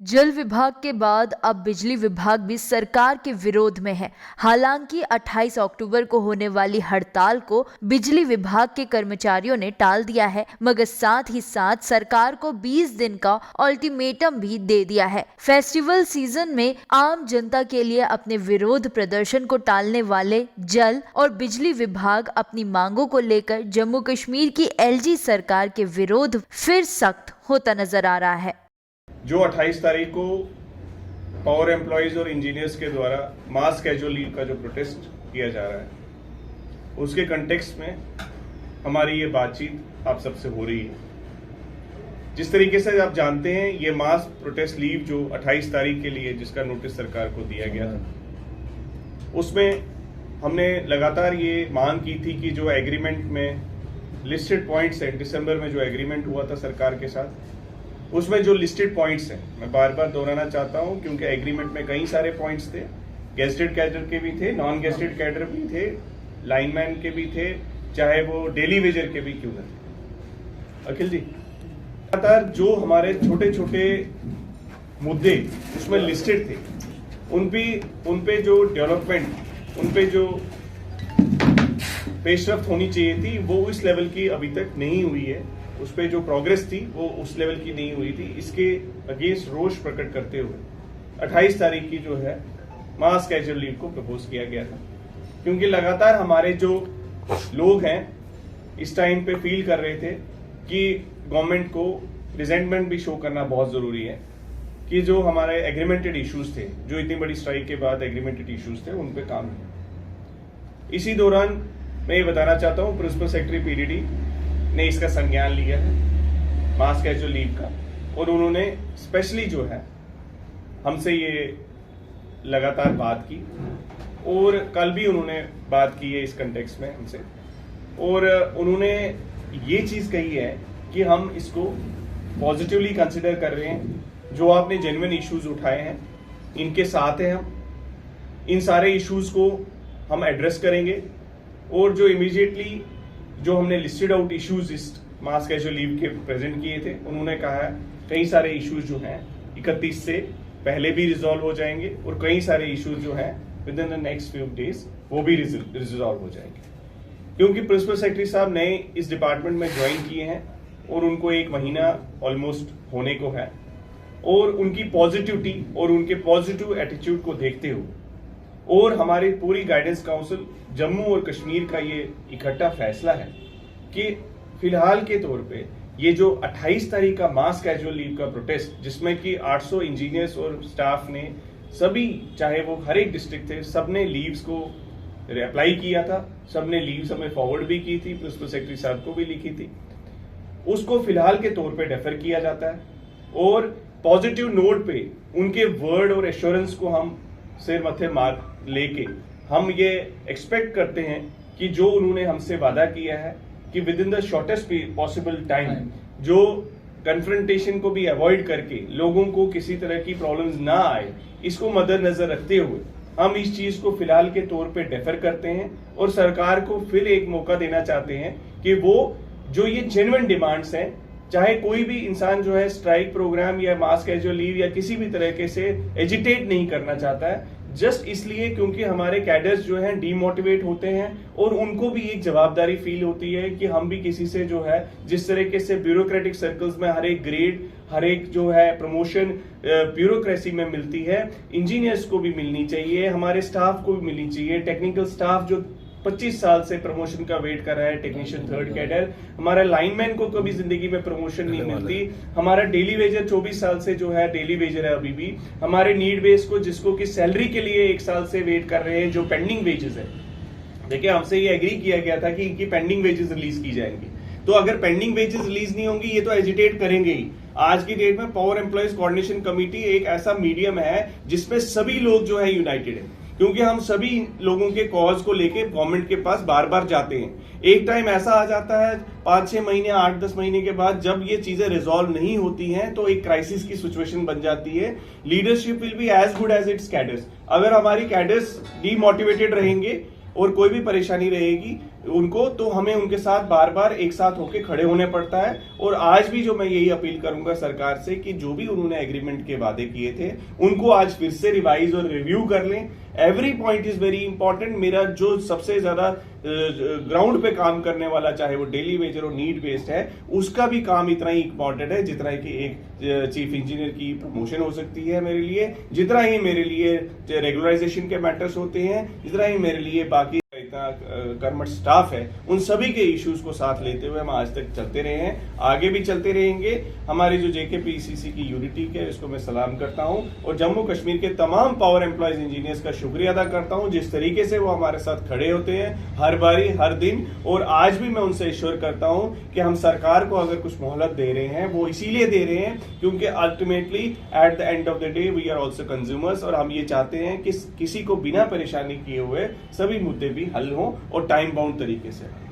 जल विभाग के बाद अब बिजली विभाग भी सरकार के विरोध में है। हालांकि 28 अक्टूबर को होने वाली हड़ताल को बिजली विभाग के कर्मचारियों ने टाल दिया है, मगर साथ ही साथ सरकार को 20 दिन का अल्टीमेटम भी दे दिया है। फेस्टिवल सीजन में आम जनता के लिए अपने विरोध प्रदर्शन को टालने वाले जल और बिजली विभाग अपनी मांगों को लेकर जम्मू कश्मीर की एलजी सरकार के विरोध फिर सख्त होता नजर आ रहा है। जो 28 तारीख को पावर एम्प्लॉयज और इंजीनियर्स के द्वारा मास कैजुअल लीव का जो प्रोटेस्ट किया जा रहा है, उसके कंटेक्स्ट में हमारी ये बातचीत आप सबसे हो रही है। जिस तरीके से आप जानते हैं, ये मास प्रोटेस्ट लीव जो 28 तारीख के लिए जिसका नोटिस सरकार को दिया गया था, उसमें हमने लगातार ये मांग की थी कि जो एग्रीमेंट में लिस्टेड पॉइंट्स है, दिसंबर में जो एग्रीमेंट हुआ था सरकार के साथ, उसमें जो लिस्टेड पॉइंट्स हैं, मैं बार बार दोहराना चाहता हूं क्योंकि एग्रीमेंट में कई सारे पॉइंट्स थे। गेस्टेड कैडर के भी थे, नॉन गेस्टेड कैडर भी थे, लाइनमैन के भी थे, चाहे वो डेली वेजर के भी क्यों न थे। अखिल जी, लगातार जो हमारे छोटे छोटे मुद्दे उसमें लिस्टेड थे, उन पे जो डेवलपमेंट, उन पे जो पेशरफ्त होनी चाहिए थी, वो इस लेवल की अभी तक नहीं हुई है। उस पर जो प्रोग्रेस थी वो उस लेवल की नहीं हुई थी। इसके अगेंस्ट रोष प्रकट करते हुए 28 तारीख की जो है मास कैजुअल लीव को प्रपोज किया गया था, क्योंकि लगातार हमारे जो लोग हैं इस टाइम पे फील कर रहे थे कि गवर्नमेंट को रिजेंटमेंट भी शो करना बहुत जरूरी है कि जो हमारे एग्रीमेंटेड इश्यूज थे, जो इतनी बड़ी स्ट्राइक के बाद एग्रीमेंटेड इश्यूज थे, उन पे काम है। इसी दौरान मैं ये बताना चाहता हूँ, प्रिंसिपल सेक्रेटरी पीडीडी ने इसका संज्ञान लिया है मास कैजुअल लीव का, और उन्होंने स्पेशली जो है हमसे ये लगातार बात की, और कल भी उन्होंने बात की है इस कंटेक्स्ट में हमसे, और उन्होंने ये चीज कही है कि हम इसको पॉजिटिवली कंसिडर कर रहे हैं। जो आपने जेन्युइन इश्यूज उठाए हैं, इनके साथ हैं हम, इन सारे इश्यूज को हम एड्रेस करेंगे, और जो इमीडिएटली जो हमने लिस्टेड आउट इश्यूज इस मास कैजुअल लीव के प्रेजेंट किए थे, उन्होंने कहा है कई सारे इश्यूज जो हैं 31 से पहले भी रिजॉल्व हो जाएंगे, और कई सारे इश्यूज जो हैं with in the next few days वो भी रिजॉल्व हो जाएंगे। क्योंकि प्रिंसिपल सेक्रेटरी साहब नए इस डिपार्टमेंट में ज्वाइन किए हैं और उनको 1 महीना ऑलमोस्ट होने को है, और उनकी पॉजिटिविटी और उनके पॉजिटिव एटीट्यूड को देखते हुए और हमारी पूरी गाइडेंस काउंसिल जम्मू और कश्मीर का ये इकट्ठा फैसला है कि फिलहाल के तौर पे ये जो 28 तारीख का मास कैजुअल लीव का प्रोटेस्ट, जिसमें कि 800 इंजीनियर्स और स्टाफ ने सभी, चाहे वो हर एक डिस्ट्रिक्ट थे, सबने लीव्स को अप्लाई किया था, सबने लीव्स हमें फॉरवर्ड भी की थी, प्रिंसिपल सेक्रेटरी साहब को भी लिखी थी, उसको फिलहाल के तौर पे डेफर किया जाता है, और पॉजिटिव नोट पे उनके वर्ड और एश्योरेंस को हम सिर मथे मार लेके हम ये एक्सपेक्ट करते हैं कि जो उन्होंने हमसे वादा किया है कि with in the shortest possible time जो कन्फ्रंटेशन को भी अवॉइड करके लोगों को किसी तरह की प्रॉब्लम्स ना आए, इसको मद्देनजर रखते हुए हम इस चीज को फिलहाल के तौर पे डेफर करते हैं, और सरकार को फिर एक मौका देना चाहते हैं कि वो जो ये जेन्युइन डिमांड्स हैं, चाहे कोई भी इंसान जो है स्ट्राइक प्रोग्राम या मास कैजुअल लीव या किसी भी तरीके से एजिटेट नहीं करना चाहता है, जस्ट इसलिए क्योंकि हमारे कैडर्स जो हैं डीमोटिवेट होते हैं, और उनको भी एक जवाबदारी फील होती है कि हम भी किसी से जो है, जिस तरीके से ब्यूरोक्रेटिक सर्कल्स में हर एक ग्रेड, हर एक जो है प्रमोशन ब्यूरोक्रेसी में मिलती है, इंजीनियर्स को भी मिलनी चाहिए, हमारे स्टाफ को भी मिलनी चाहिए। टेक्निकल स्टाफ जो 25 साल से प्रमोशन का वेट कर रहा है, टेक्नीशियन 3rd कैडर, हमारा लाइनमैन को कभी जिंदगी में प्रमोशन नहीं मिलती, हमारा डेली वेजर 24 साल से जो है डेली वेजर है अभी भी, हमारे नीड बेस को जिसको कि सैलरी के लिए 1 साल से वेट कर रहे हैं, जो पेंडिंग वेजेस है। देखिए, हमसे ये एग्री किया गया था कि इनकी पेंडिंग वेजेस रिलीज की जाएंगी, तो अगर पेंडिंग वेजेस रिलीज नहीं होंगी, ये तो एजिटेट करेंगे ही। आज की डेट में पावर एम्प्लॉयज कोऑर्डिनेशन कमेटी एक ऐसा मीडियम है जिसमें सभी लोग जो है यूनाइटेड है, क्योंकि हम सभी लोगों के कॉज को लेके गवर्नमेंट के पास बार बार जाते हैं। एक टाइम ऐसा आ जाता है 5-6 महीने, 8-10 महीने के बाद, जब ये चीजें रिजॉल्व नहीं होती हैं, तो एक क्राइसिस की सिचुएशन बन जाती है। Leadership will be as good as its cadres. अगर हमारी कैडर्स डीमोटिवेटेड रहेंगे और कोई भी परेशानी रहेगी, उनको, तो हमें उनके साथ बार बार एक साथ होके खड़े होने पड़ता है। और आज भी जो मैं यही अपील करूंगा सरकार से कि जो भी उन्होंने एग्रीमेंट के वादे किए थे उनको आज फिर से रिवाइज और रिव्यू कर लें। Every point is very important. मेरा जो सबसे ज्यादा ग्राउंड पे काम करने वाला, चाहे वो डेली वेजर और नीड बेस्ड है, उसका भी काम इतना ही इंपॉर्टेंट है जितना कि एक चीफ इंजीनियर की प्रमोशन हो सकती है मेरे लिए, जितना ही मेरे लिए रेगुलराइजेशन के मैटर्स होते हैं, जितना ही मेरे लिए बाकी इतना कर्मठ स्टाफ है, उन सभी के इश्यूज को साथ लेते हुए हम आज तक चलते रहे हैं, आगे भी चलते रहेंगे। हमारी जो जेकेपीसीसी की यूनिटी है इसको मैं सलाम करता हूं और जम्मू कश्मीर के तमाम पावर एम्प्लॉयज इंजीनियर्स का शुक्रिया अदा करता हूं जिस तरीके से वो हमारे साथ खड़े होते हैं हर बारी हर दिन। और आज भी मैं उनसे इश्योर करता हूं कि हम सरकार को अगर कुछ मोहलत दे रहे हैं वो इसीलिए दे रहे हैं क्योंकि ultimately at the end of the day we are also consumers और हम ये चाहते हैं कि किसी को बिना परेशानी किए हुए सभी मुद्दे भी हल हों और टाइम बाउंड तरीके से।